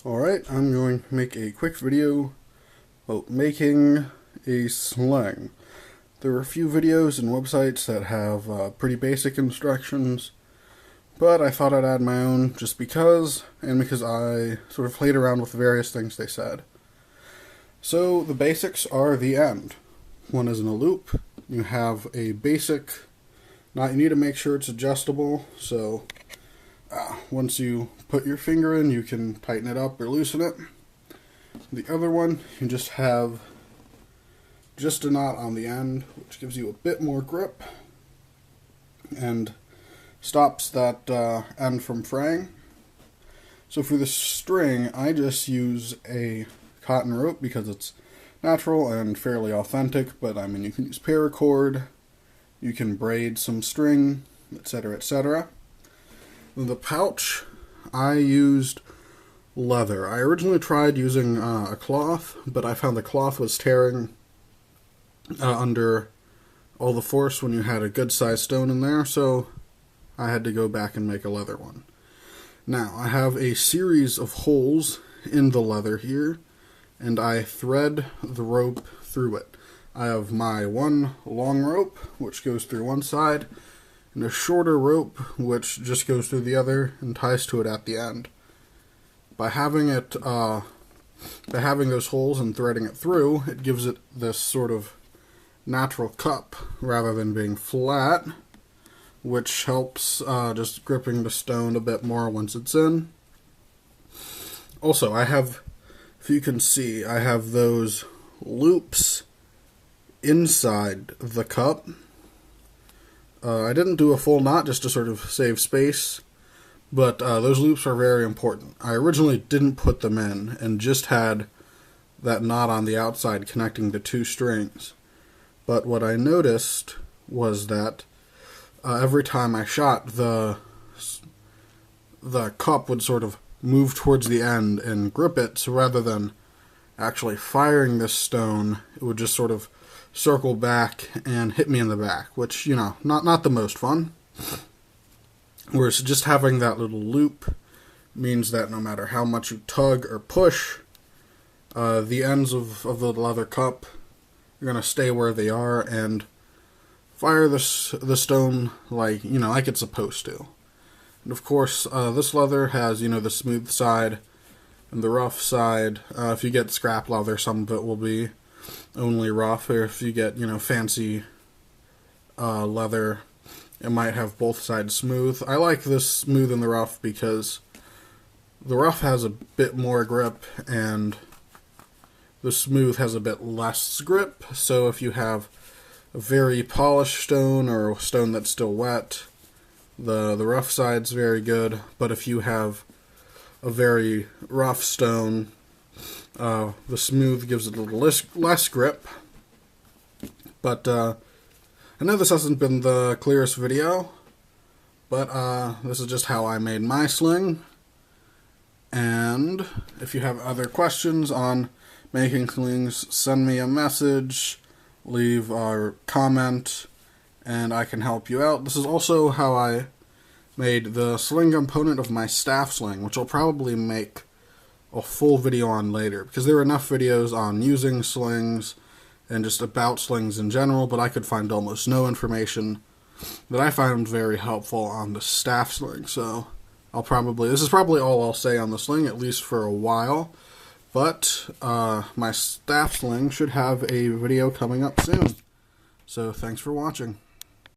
Alright, I'm going to make a quick video about making a sling. There are a few videos and websites that have pretty basic instructions, but I thought I'd add my own just because, and because I sort of played around with various things they said. So the basics are the end. One is in a loop. You have a basic, you need to make sure it's adjustable, so once you put your finger in, you can tighten it up or loosen it. The other one, you just have just a knot on the end, which gives you a bit more grip and stops that end from fraying. So for the string, I just use a cotton rope because it's natural and fairly authentic, but I mean, you can use paracord, you can braid some string, etc., etc. The pouch, I used leather. I originally tried using a cloth, but I found the cloth was tearing under all the force when you had a good sized stone in there, so I had to go back and make a leather one. Now, I have a series of holes in the leather here, and I thread the rope through it. I have my one long rope, which goes through one side, and a shorter rope which just goes through the other and ties to it at the end. By having those holes and threading it through, it gives it this sort of natural cup rather than being flat, which helps just gripping the stone a bit more once it's in. Also, I have, if you can see, I have those loops inside the cup. I didn't do a full knot just to sort of save space, but those loops are very important. I originally didn't put them in and just had that knot on the outside connecting the two strings. But what I noticed was that every time I shot, the cup would sort of move towards the end and grip it, so rather than actually firing this stone, it would just sort of circle back and hit me in the back, which, you know, not the most fun. Whereas just having that little loop means that no matter how much you tug or push, the ends of the leather cup are going to stay where they are and fire the stone like it's supposed to. And of course, this leather has, the smooth side and the rough side. If you get scrap leather, some of it will be only rough, or if you get, fancy leather, it might have both sides smooth. I like this smooth and the rough because the rough has a bit more grip and the smooth has a bit less grip. So if you have a very polished stone or a stone that's still wet, the rough side's very good. But if you have a very rough stone, the smooth gives it a little less grip. But I know this hasn't been the clearest video, but this is just how I made my sling. And if you have other questions on making slings, send me a message, leave a comment, and I can help you out. This is also how I made the sling component of my staff sling, which I'll probably make a full video on later, because there are enough videos on using slings and just about slings in general, but I could find almost no information that I found very helpful on the staff sling. So this is probably all I'll say on the sling, at least for a while. But my staff sling should have a video coming up soon. So thanks for watching.